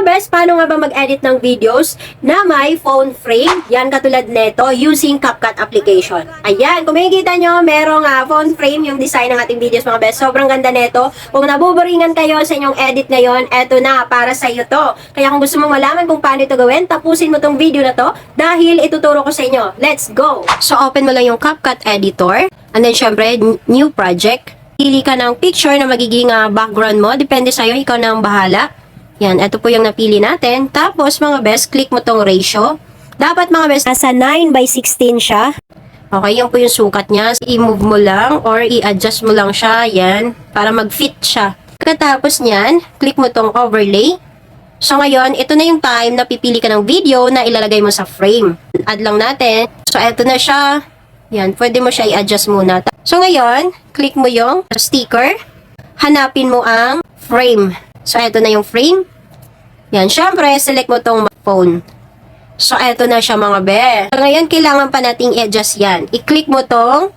best, paano nga ba mag-edit ng videos na may phone frame? Yan katulad neto using CapCut application. Ayan, kung makikita nyo, merong phone frame yung design ng ating videos mga best. Sobrang ganda neto. Kung nabuboringan kayo sa inyong edit ngayon, eto na, para sa iyo to. Kaya kung gusto mong malaman kung paano ito gawin, tapusin mo tong video na to dahil ituturo ko sa inyo. Let's go! So, open mo lang yung CapCut editor. And then, syempre, new project. Pili ka ng picture na magiging background mo. Depende sa'yo, ikaw na ang bahala. Yan, ito po yung napili natin. Tapos, mga best, click mo tong ratio. Dapat, mga best, nasa 9:16 siya. Okay, yan po yung sukat niya. I-move mo lang or i-adjust mo lang siya. Yan, para mag-fit siya. Katapos niyan, click mo tong overlay. So, ngayon, ito na yung time na pipili ka ng video na ilalagay mo sa frame. Add lang natin. So, ito na siya. Yan, pwede mo siya i-adjust muna. So, ngayon, click mo yung sticker. Hanapin mo ang frame. So, eto na yung frame. Yan, syempre, select mo tong phone. So, eto na siya mga be. So, ngayon, kailangan pa nating i-adjust yan. I-click mo tong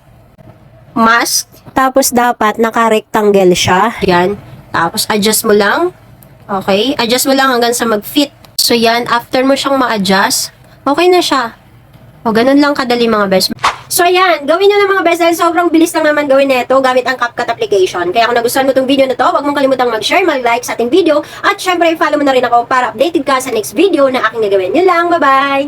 mask. Tapos, dapat naka-rectangle siya. Yan. Tapos, adjust mo lang. Okay? Adjust mo lang hanggang sa mag-fit. So, yan. After mo siyang ma-adjust, okay na siya. O, ganun lang kadali mga best. So, ayan, gawin nyo na mga best dahil sobrang bilis lang naman gawin nito gamit ang CapCut application. Kaya kung nagustuhan mo itong video na to, huwag mong kalimutang mag-share, mag-like sa ating video, at syempre, follow mo na rin ako para updated ka sa next video na aking gagawin. Yun lang, bye-bye!